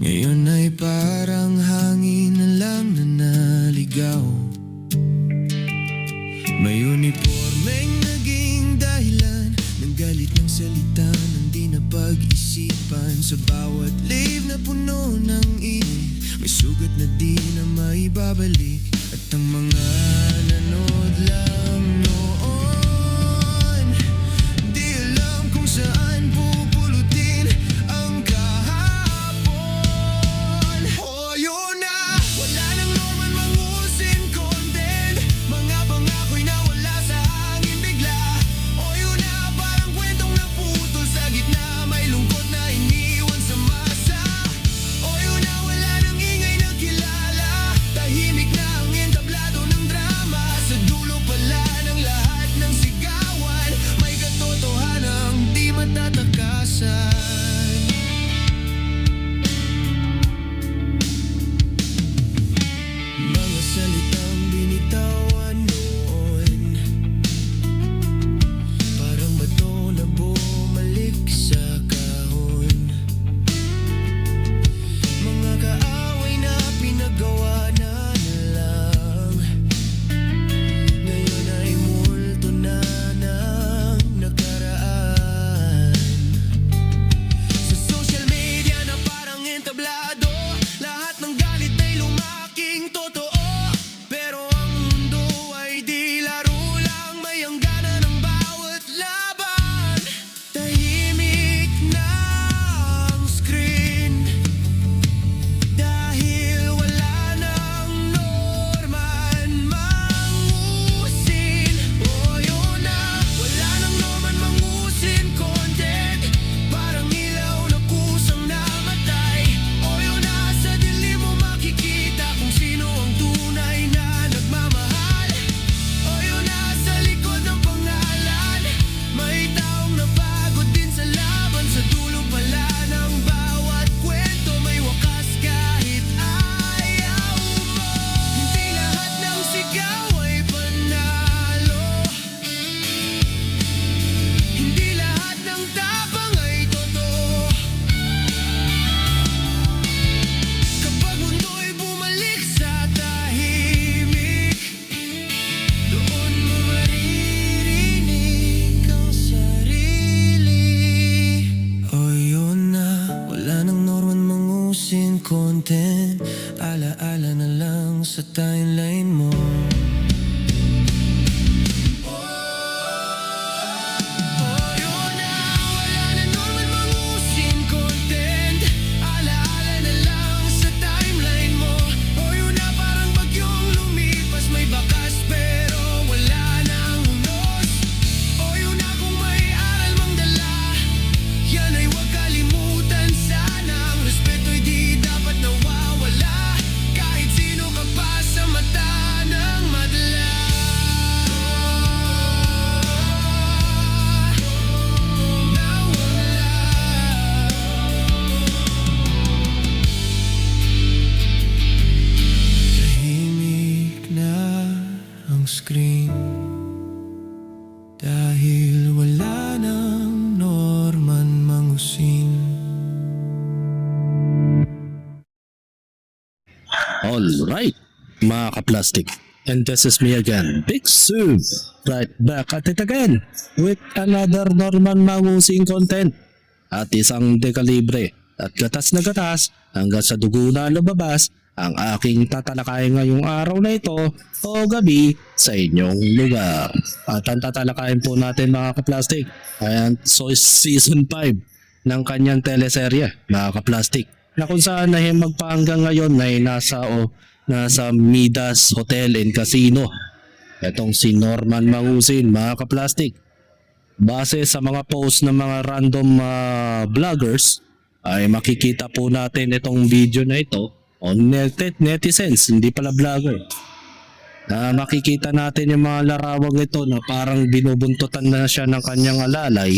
Ngayon ay parang hangin na lang na naligaw. May unipormeng naging dahilan ng galit ng salita ng di na pag-isipan. Sa bawat live na puno ng init, may sugat na di na maibabalik. At ang mga nanood lang noon, di alam kung saan pupulutin ang kahapon. Oh, yun na, wala nang normal mangusin content. Mga pangako'y nawala sa hangin bigla. Oh, yun na, parang kwentong naputol sa gitna. May lungkot na iniwan sa masa. Oh, yun na, wala nang ingay na kilala. Tahimik na ang entablado ng drama. Sa dulo pala ng lahat ng sigawan, may katotohanang di matatakasan. Mga salitang binitawan noon, parang bato na bumalik sa kahon. Mga kaaway na pinagawa na lang, ngayon ay multo na ng nakaraan. Sa social media na parang entablado, lahat ng galit ay lumaking totoo. Pero ang mundo ay di laro lang, may hangganan ng bawat laban. Tahimik na ang screen, dahil wala nang norman mangusin. Oh, yun na, wala nang norman mangusin content. Parang ilaw na kusang namatay. Oh, yun na, sa dilim mo makikita kung sino ang tunay na nagmamahal. Oh, yun na, sa likod ng pangalan, may taong napagod din sa laban. Sa dulo pala ng bawat kwento, may wakas kahit ayaw mo. Hindi lahat ng sigaw ay panalo, hindi lahat ng tapang ay totoo. Kapag mundo'y bumalik sa tahimik, doon mo maririnig ang sarili. Oh, yun na, wala nang norman mangusin content. Alaala na lang sa timeline mo. Oh, yun na, wala na norman mangusin content. Alaala na lang sa timeline mo. Oh, yun na, parang bagyong lumipas, may bakas pero wala nang unos. Oh, yun na, kung may aral mang dala, yan ay huwag kalimutan sana. Ang respeto'y di dapat nawawala, kahit sino ka pa sa mata ng madla. Nawala. Tahimik na ang screen, dahil wala nang norman mangusin. Alright, mga ka-plastic. And this is me again, Big Sub. Right back at it again with another Norman Mangusing content. At isang dekalibre at gatas na gatas hanggang sa dugo na lumabas ang aking tatalakayin ngayong araw na ito o gabi sa inyong lugar. At ang tatalakayin po natin, mga ka-plastic, ayan, so season 5 ng kanyang teleserye, mga ka-plastic, na kung saan ay magpahanggang ngayon ay nasa Midas Hotel and Casino. Itong si Norman Mangusin, mga ka-plastic. Base sa mga post ng mga random vloggers, ay makikita po natin itong video na ito on netizens, hindi pala vlogger. Makikita natin yung mga larawang ito na parang binubuntutan na siya ng kanyang alalay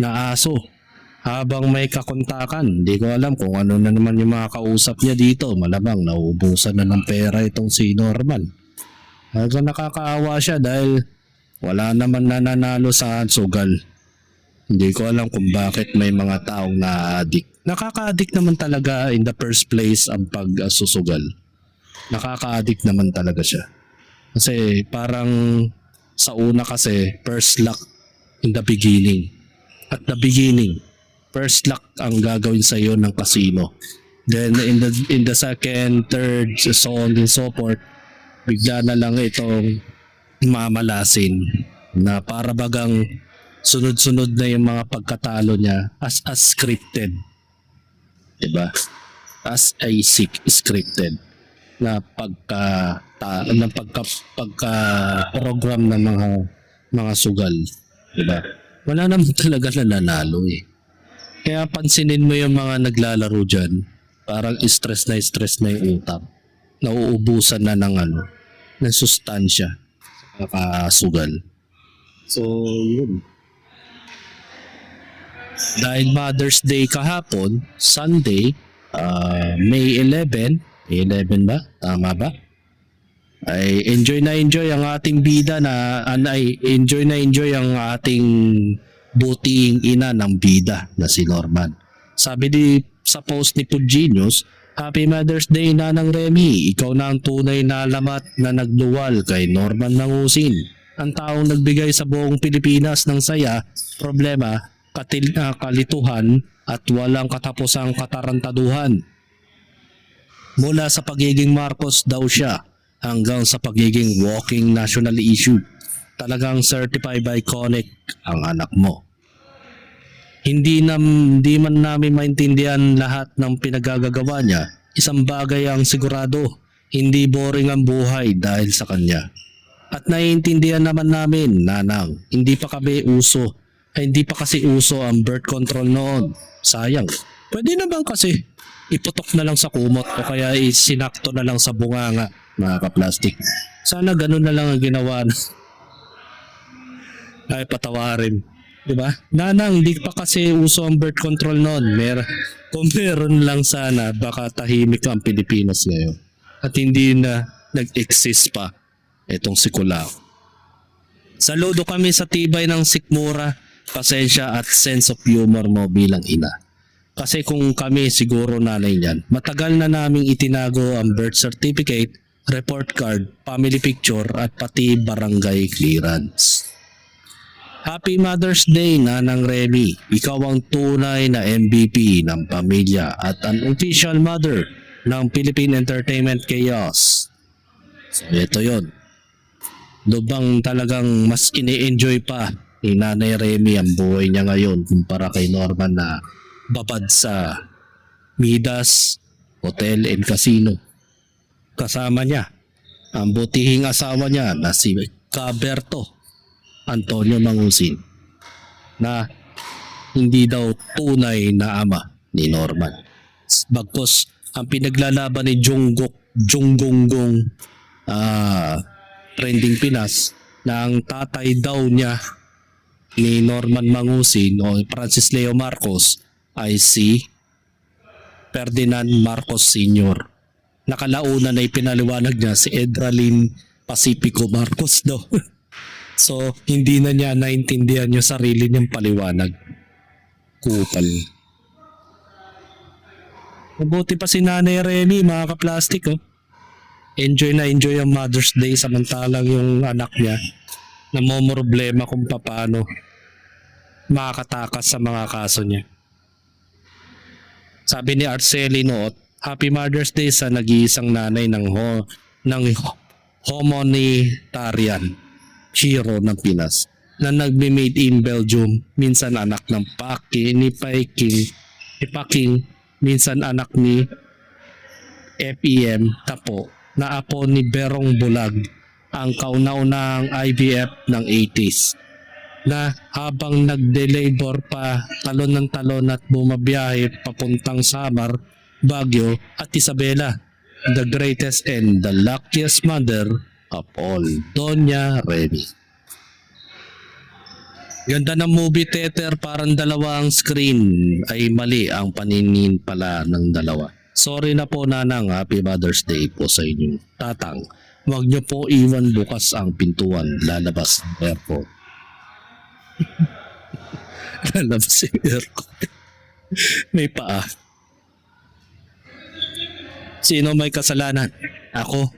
na aso habang may kakontakan. Hindi ko alam kung ano na naman yung mga kausap niya dito. Malamang nauubusan na ng pera itong si Norman. Nakakaawa siya dahil wala naman nananalo sa sugal. Hindi ko alam kung bakit may mga taong na-addict. Nakaka-addict naman talaga in the first place ang pagsusugal. Nakaka-addict naman talaga siya. Kasi parang sa una kasi first luck in the beginning. At the beginning, first luck ang gagawin sa iyo ng casino. Then in the second, third, so on and so forth, bigla na lang itong mamalasin na para bagang sunod-sunod na yung mga pagkatalo niya as scripted. Diba? As a scripted na pagka program ng mga sugal. Diba? Wala naman talaga nananalo eh. Kaya pansinin mo yung mga naglalaro dyan, parang stress na yung utak. Nauubusan na ng sustansya sa kakasugal. So, yun. Dahil Mother's Day kahapon, Sunday, May 11 ba? Tama ba? Ay enjoy ang ating bida enjoy ang ating butiing ina ng bida na si Norman. Sabi sa post ni Puginius, Happy Mother's Day Nanang Remy, ikaw na ang tunay na alamat na nagluwal kay Norman Mangusin. Ang taong nagbigay sa buong Pilipinas ng saya, problema, kalituhan at walang katapusang katarantaduhan. Mula sa pagiging Marcos daw siya hanggang sa pagiging walking national issue. Talagang certified iconic ang anak mo. Hindi man namin maintindihan lahat ng pinagagagawa niya. Isang bagay ang sigurado, hindi boring ang buhay dahil sa kanya. At naiintindihan naman namin, Nanang, hindi pa kasi uso ang birth control noon. Sayang. Pwede naman kasi iputok na lang sa kumot o kaya isinakto na lang sa bunganga, mga kaplastik. Sana ganun na lang ang ginawa. Ay patawarin. Diba? Nanang, hindi pa kasi uso ang birth control noon. Kung meron lang sana, baka tahimik ang Pilipinas ngayon. At hindi na nag-exist pa itong si Kulao. Saludo kami sa tibay ng sikmura, pasensya at sense of humor mo bilang ina. Kasi kung kami siguro nanay niyan, matagal na naming itinago ang birth certificate, report card, family picture at pati barangay clearance. Happy Mother's Day, Nanang Remy. Ikaw ang tunay na MVP ng pamilya at an official mother ng Philippine Entertainment Chaos. So ito yun. Lubang talagang mas ini-enjoy pa ni Nanay Remy ang buhay niya ngayon kumpara kay Norman na babad sa Midas Hotel and Casino. Kasama niya ang butihing asawa niya na si Caberto Antonio Mangusin na hindi daw tunay na ama ni Norman. Bagkus ang pinaglalaban ni Junggonggong Trending Pinas na ang tatay daw niya ni Norman Mangusin o Francis Leo Marcos ay si Ferdinand Marcos Sr. Nakalauna na ipinaliwanag niya si Edralyn Pacifico Marcos daw. So, hindi na niya naintindihan yung sarili niyang paliwanag. Kupal. Mabuti pa si Nanay Remy, mga kaplastik. Oh. Enjoy ang Mother's Day samantalang yung anak niya namomroblema kung paano makakatakas sa mga kaso niya. Sabi ni Arceli Noot, Happy Mother's Day sa nag-iisang nanay ng humanitarian hero ng Pinas na nagme-made in Belgium, minsan anak ng ni Paking, minsan anak ni FEM Tapo na apo ni Berong Bulag, ang kauna-unahang IVF ng 80s na habang nagde-labor pa talon ng talon at bumabiyahe papuntang Samar, Baguio at Isabela, the greatest and the luckiest mother of all, Doña Remy. Ganda ng movie theater, parang dalawang screen ay mali ang paningin pala ng dalawa. Sorry na po Nanang, Happy Mother's Day po sa inyo. Tatang, huwag niyo po iwan bukas ang pintuan lalabas ng airport. Lalabas yung aircon. May paa. Sino may kasalanan? Ako.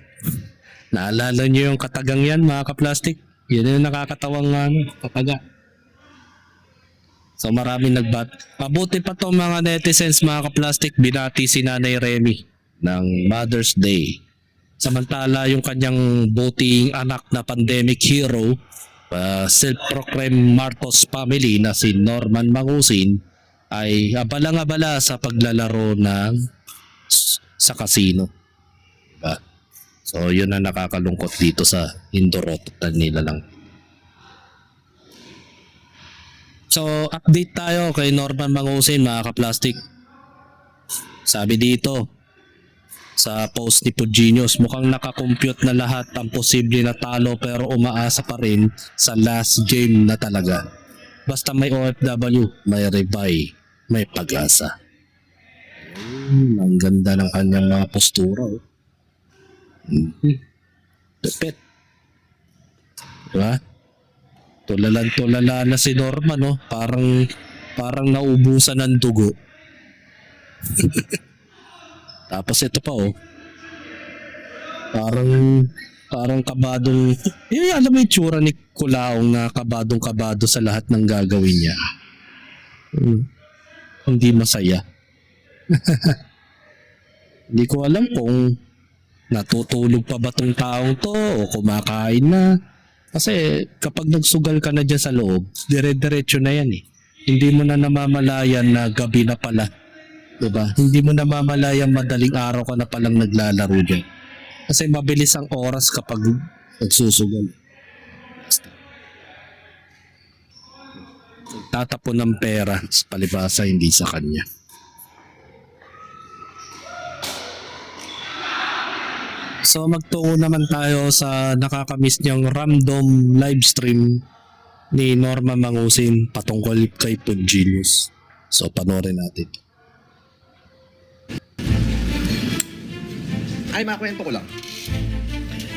Naalala niyo yung katagang yan, mga kaplastik? Yun yung nakakatawang kataga. So maraming Mabuti pa to mga netizens, mga kaplastik, binati si Nanay Remy ng Mother's Day. Samantala yung kanyang buting anak na pandemic hero, self-proclaimed Marcos family na si Norman Mangusin ay abalang-abala sa paglalaro sa casino. Diba? So yun ang nakakalungkot dito sa Indorotan nila lang. So update tayo kay Norman Mangusin, mga kaplastik. Sabi dito sa post ni Pugenius, mukhang nakakompute na lahat ang posible na talo pero umaasa pa rin sa last game na talaga. Basta may OFW, may rebuy, may pag-asa. Ang ganda ng kanyang mga postura. Pepet. Diba? Tulala na si Norman, no? Parang naubusan ng dugo. Tapos ito pa, oh. Parang kabadong, alam mo yung tsura ni Kulaong na kabadong-kabado sa lahat ng gagawin niya. Hindi masaya. Hindi ko alam kung natutulog pa ba tong taong to o kumakain na. Kasi kapag nagsugal ka na dyan sa loob, dire-diretso na yan eh. Hindi mo na namamalayan na gabi na pala. Diba? Hindi mo namamalayan madaling araw ka na palang naglalaro dyan. Kasi mabilis ang oras kapag nagsusugal. Tatapon ng pera sa palibasa, hindi sa kanya. So magtungo naman tayo sa nakakamiss niyang random live stream ni Norman Mangusin patungkol kay Pugenius. So panoorin natin. Ay, makwento ko lang.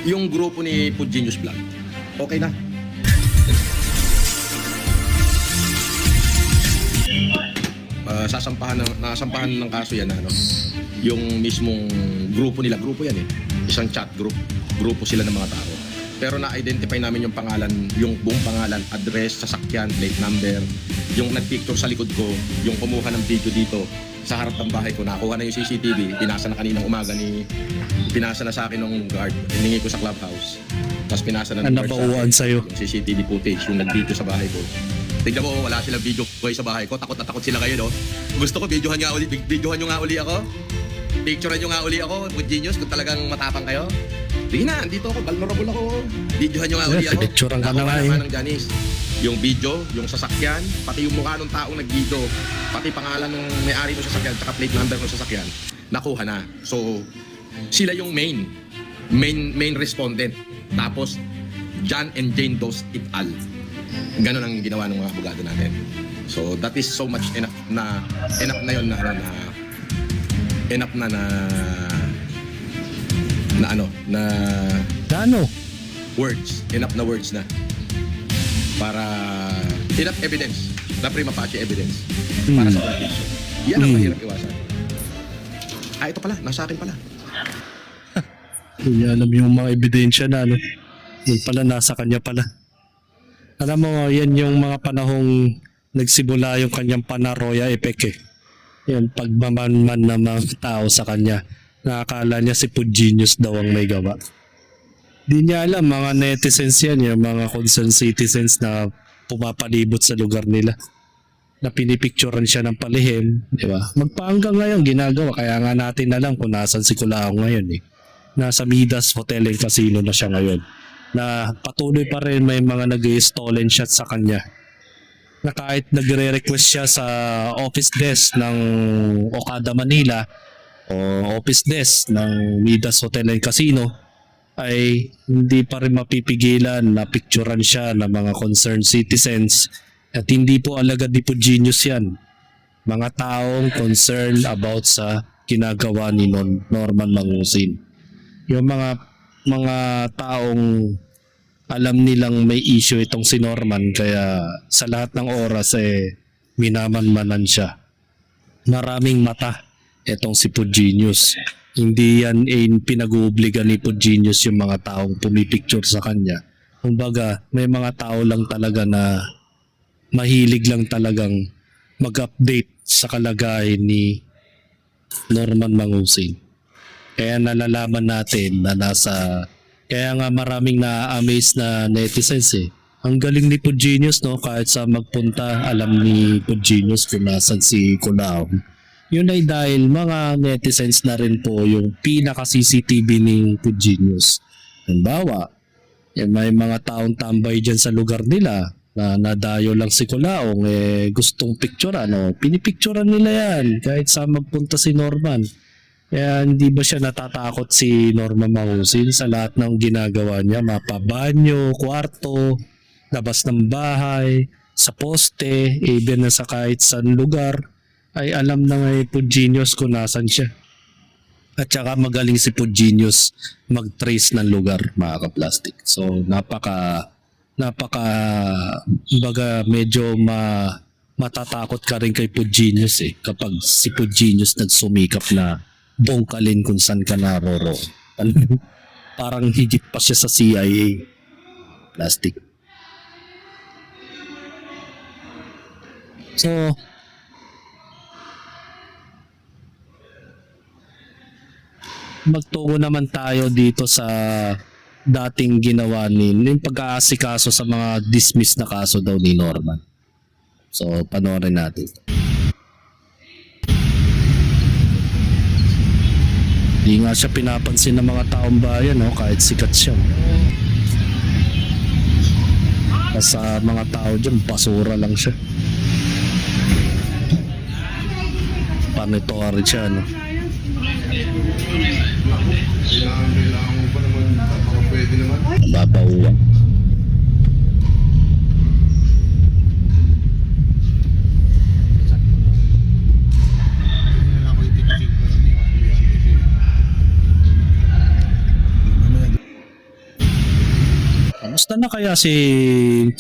Yung grupo ni Pugenius Vlog, okay na. Nasampahan ng kaso yan, ano, yung mismong grupo nila. Grupo yan eh. Isang chat group. Grupo sila ng mga tao. Pero na-identify namin yung pangalan, yung buong pangalan, address, sasakyan, plate number, yung nagpicture sa likod ko, yung kumuha ng video dito sa harap ng bahay ko. Nakuha na yung CCTV, pinasa na kaninang umaga pinasa na sa akin ng guard, hiningi ko sa clubhouse. Tapos pinasa na ng guard sa akin, yung CCTV footage, yung nag-video sa bahay ko. Tignan mo, wala silang video boy sa bahay ko. Takot na takot sila kayo, no? Gusto ko, videohan nyo nga uli ako. Picturean nyo nga uli ako, Pugenius, kung talagang matapang kayo. Sige na, andito ako, vulnerable ako. Videohan nyo nga uli ako. Picturean ka na nga naman ng Janice. Yung video, yung sasakyan, pati yung mukha ng taong nag-video, pati pangalan ng may-ari ng sasakyan, tsaka plate number ng sasakyan, nakuha na. So, sila yung main respondent. Tapos, John and Jane Doe et al. Ganon ang ginawa ng mga abogado natin. So, that is so much enough na yun enough na words na para enough evidence, na prima facie evidence para sa conviction. Yan ang mahirap iwasan. Ito pala, nasa akin pala. Hindi alam yung mga ebidensya na yun pala nasa kanya pala. Alam mo, yan yung mga panahong nagsimula yung kanyang panaroya effect eh. Yan, pagmamanman ng mga tao sa kanya. Nakakala niya si Pugenius daw ang may gawa. Di niya alam, mga netizens yan, yung mga concerned citizens na pumapalibot sa lugar nila. Na pinipicturean siya ng palihim, di ba? Magpahanggang ngayon ginagawa, kaya nga natin alam kung nasan si Kulaong ngayon eh. Nasa Midas Hotel and Casino na siya ngayon. Na patuloy pa rin may mga nag-stolen shot sa kanya. Na kahit nagre-request siya sa office desk ng Okada Manila o office desk ng Midas Hotel and Casino, ay hindi pa rin mapipigilan na picturean siya ng mga concerned citizens. At hindi po alagad ni Pugenius yan. Mga taong concerned about sa ginagawa ni Norman Mangusin. Yung mga taong alam nilang may issue itong si Norman, kaya sa lahat ng oras minamanmanan siya. Maraming mata etong si Pugenius. Hindi yan pinag-uubligan ni Pugenius yung mga taong pumipicture sa kanya. Kumbaga, may mga tao lang talaga na mahilig lang talagang mag-update sa kalagayan ni Norman Mangusin. Kaya nalalaman natin na kaya nga maraming na-amaze na netizens eh. Ang galing ni Pugenius, no? Kahit sa magpunta, alam ni Pugenius kung nasan si Culaon. Yun ay dahil mga netizens na rin po yung pinaka-CCTV ni Pugenius. Halimbawa, may mga taong tambay dyan sa lugar nila na nadayo lang si Culaon, gustong picturean, no? Pinipicturean nila yan kahit sa magpunta si Norman. Kaya hindi ba siya natatakot si Norman Mangusin sa lahat ng ginagawa niya? Mapabanyo, kwarto, labas ng bahay, sa poste, even na sa kahit saan lugar, ay alam na ngay Pugenius kung nasan siya. At saka magaling si Pugenius mag-trace ng lugar, mga ka-plastic. So baga medyo matatakot ka rin kay Pugenius eh kapag si Pugenius nagsumikap na bongkalin kung saan ka naroro. Parang higit pa siya sa CIA. Plastic. So, magtungo naman tayo dito sa dating ginawa yung pag-aasikaso sa mga dismissed na kaso daw ni Norman. So, panoorin natin. Hindi nga siya pinapansin ng mga taong bayan, no? Kahit sikat siya. Sa mga tao dyan, basura lang siya. Panitore siya, no? Kailangan mo pa naman, baka pwede naman. Babauwa.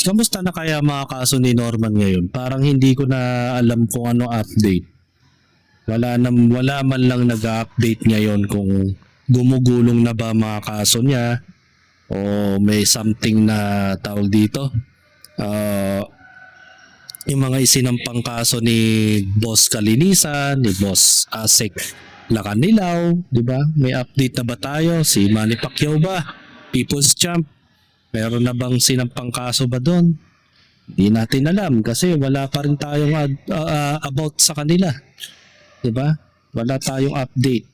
Kamusta na kaya mga kaso ni Norman ngayon? Parang hindi ko na alam kung ano update. Wala man lang nag-update ngayon kung gumugulong na ba mga kaso niya o may something na tawag dito. Yung mga isinampang kaso ni Boss Kalinisan, ni Boss Asek Lacanilaw, di ba? May update na ba tayo? Si Manny Pacquiao ba? People's Champ? Meron na bang sinampang kaso ba doon? Hindi natin alam kasi wala pa rin tayong about sa kanila. Diba? Wala tayong update.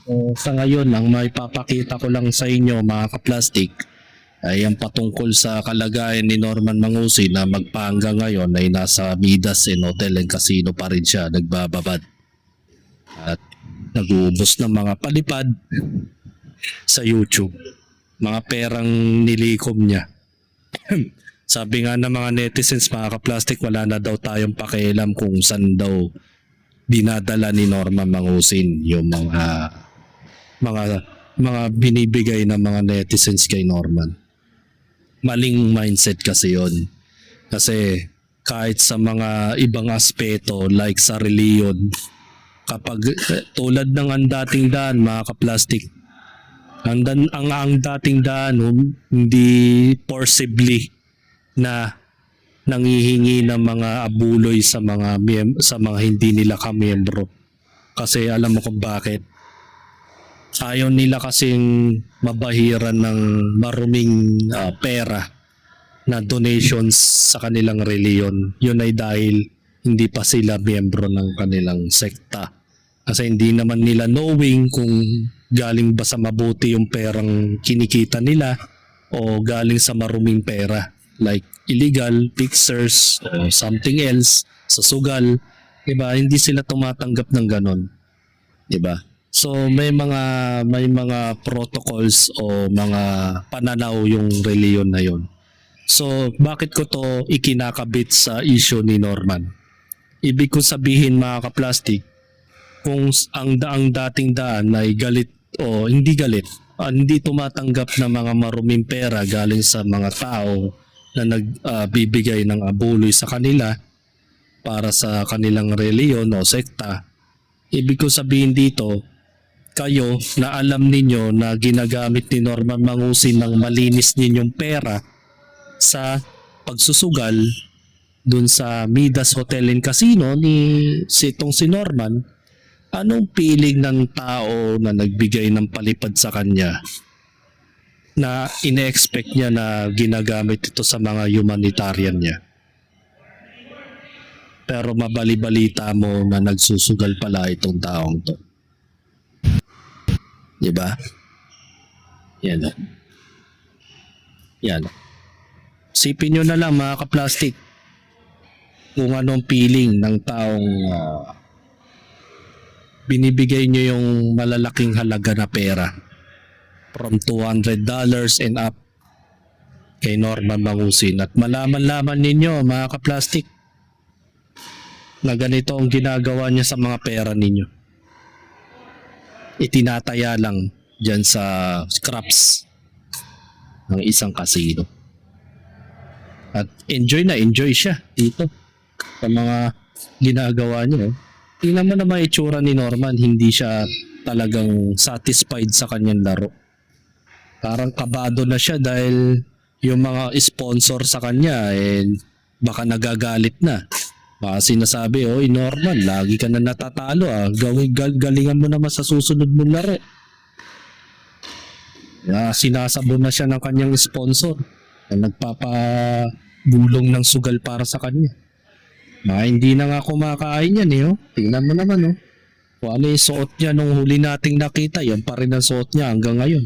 So, sa ngayon, ang may papakita ko lang sa inyo mga ka-plastic ay ang patungkol sa kalagayan ni Norman Mangusin na magpahanggang ngayon ay nasa Midas Hotel and Casino pa rin siya, nagbababad. At nag-uubos ng mga palipad sa YouTube. Mga perang nilikom niya. Sabi nga ng mga netizens, mga ka-plastic, wala na daw tayong pakialam kung saan daw dinadala ni Norman Mangusin yung mga binibigay ng mga netizens kay Norman. Maling mindset kasi yon. Kasi kahit sa mga ibang aspeto like sa reliyon, kapag tulad ng ang dating daan, mga ka-plastic, ang dating daan hindi forcibly na nangihingi ng mga abuloy sa mga hindi nila kamiyembro. Kasi alam mo kung bakit. Ayaw nila kasing mabahiran ng maruming pera na donations sa kanilang reliyon. Yun ay dahil hindi pa sila miyembro ng kanilang sekta. Kasi hindi naman nila knowing kung galing ba sa mabuti yung perang kinikita nila o galing sa maruming pera like illegal pictures o something else sa sugal, diba? Hindi sila tumatanggap ng ganon, diba? So may mga protocols o mga pananaw yung reliyon na yon. So bakit ko to ikinakabit sa issue ni Norman? Ibig ko sabihin mga ka-plastic, kung ang dating daan ay galit o hindi galit, hindi tumatanggap ng mga maruming pera galing sa mga tao na nagbibigay ng abuloy sa kanila, para sa kanilang reliyon o sekta. Ibig ko sabihin dito, kayo na alam ninyo na ginagamit ni Norman Mangusin ng malinis ninyong pera sa pagsusugal dun sa Midas Hotel and Casino ni si Norman, anong feeling ng tao na nagbigay ng palipad sa kanya na ine-expect niya na ginagamit ito sa mga humanitarian niya? Pero mabali-balita mo na nagsusugal pala itong taong to. Diba? Yan. Yan. Sipin nyo na lang mga ka-plastic kung anong feeling ng taong binibigay nyo yung malalaking halaga na pera from $200 and up kay Norman Mangusin, at malaman-laman ninyo mga ka-plastic na ganito ang ginagawa niya sa mga pera ninyo. Itinataya lang dyan sa scraps ng isang casino. At enjoy siya dito sa mga ginagawa niya. Tingnan mo naman itsura ni Norman, hindi siya talagang satisfied sa kanyang laro. Parang kabado na siya dahil yung mga sponsor sa kanya baka nagagalit na. Baka sinasabi, "Oy Norman, lagi ka na natatalo galingan mo naman sa susunod mong laro." Sinasabon na siya ng kanyang sponsor na nagpapabulong ng sugal para sa kanya. Hindi na nga kumakain yan Tingnan mo naman kung ano yung suot niya nung huli nating nakita, yan pa rin ang suot niya hanggang ngayon.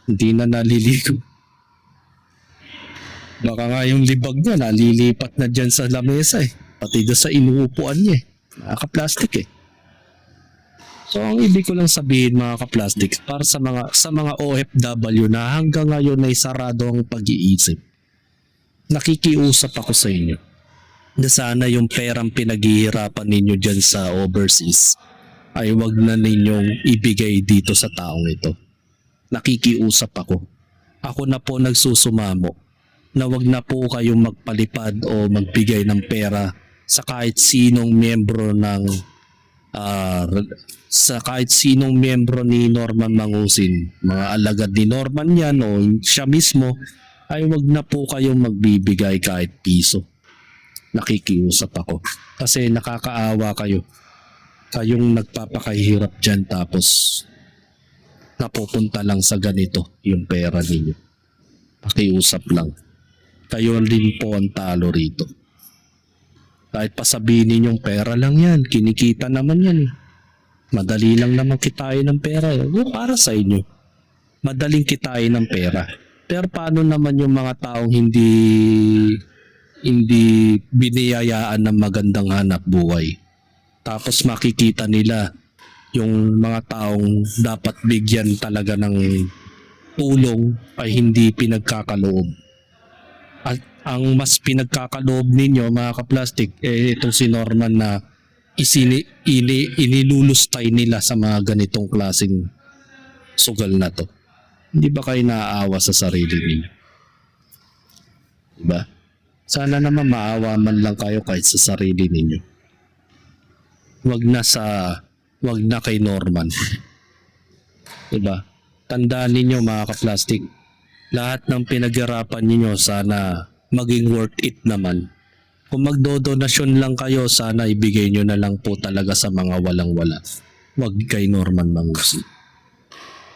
Hindi na naliligo. Baka nga yung libag niya nalilipat na dyan sa lamesa pati doon sa inuupuan niya Nakaka-plastic So ang ibig ko lang sabihin mga ka-plastic, para sa mga OFW na hanggang ngayon ay sarado ang pag-iisip, nakikiusap ako sa inyo na sana yung perang pinaghihirapan ninyo dyan sa overseas ay wag na ninyong ibigay dito sa taong ito. Nakikiusap ako. Ako na po nagsusumamo na wag na po kayong magpalipad o magbigay ng pera sa kahit sinong miyembro ni Norman Mangusin. Mga alagad ni Norman yan o siya mismo, ay wag na po kayong magbibigay kahit piso. Nakikiusap ako. Kasi nakakaawa kayo. Kayong nagpapakahirap dyan tapos napupunta lang sa ganito yung pera ninyo. Pakiusap lang. Kayo rin po ang talo rito. Kahit pasabihin ninyong pera lang yan, kinikita naman yan Madali lang naman kitain ng pera para sa inyo. Madaling kitain ng pera. Pero paano naman yung mga taong hindi biniyayaan ng magandang hanap buhay? Tapos makikita nila yung mga taong dapat bigyan talaga ng tulong ay hindi pinagkakaloob. At ang mas pinagkakaloob ninyo mga ka-plastic itong si Norman na inilulustay nila sa mga ganitong klaseng sugal na to. Hindi ba kayo naaawa sa sarili ninyo? Diba? Sana naman maawa man lang kayo kahit sa sarili ninyo. Wag na kay Norman. Diba? Tandaan ninyo mga ka-plastic, lahat ng pinaghirapan ninyo sana maging worth it naman. Kung magdodonasyon lang kayo, sana ibigay nyo na lang po talaga sa mga walang-wala. Wag kay Norman Mangusin.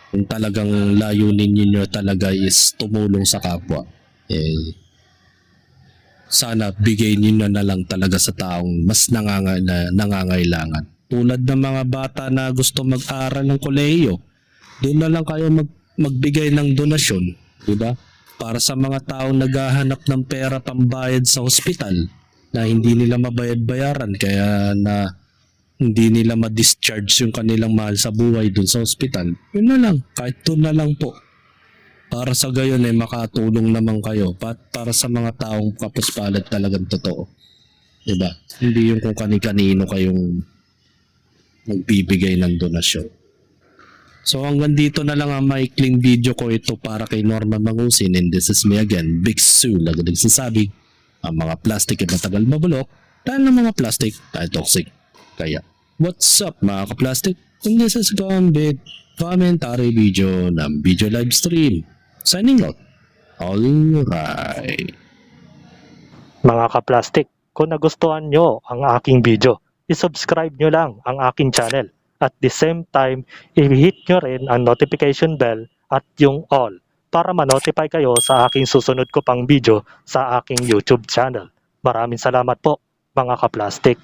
Kung talagang layunin niyo talaga is tumulong sa kapwa, sana bigay niyo na lang talaga sa taong mas nangangailangan. Tulad ng mga bata na gusto mag-aral ng kolehiyo, doon na lang kayo magbigay ng donasyon, di ba? Para sa mga taong naghahanap ng pera pambayad sa ospital na hindi nila mabayad-bayaran kaya na hindi nila ma-discharge yung kanilang mahal sa buhay dun sa ospital. Yun na lang, kahit doon na lang po. Para sa gayon makatulong naman kayo para sa mga taong kapuspalad talagang totoo. Diba? Hindi yung kung kani-kanino kayong magbibigay ng donasyon. So hanggang dito na lang ang maikling video ko ito para kay Norman Mangusin, and this is me again, Big Sue, lagi nagsasabi, ang mga plastic ay matagal mabulok, Tayo ng mga plastic, tayo toxic. Kaya, what's up mga ka-plastic? And this is Gambit commentary video ng video live stream. Signing out. Alright. Mga ka-plastic, kung nagustuhan nyo ang aking video, isubscribe nyo lang ang aking channel. At the same time, i-hit nyo rin ang notification bell at yung all para ma-notify kayo sa aking susunod ko pang video sa aking YouTube channel. Maraming salamat po, mga ka-plastic.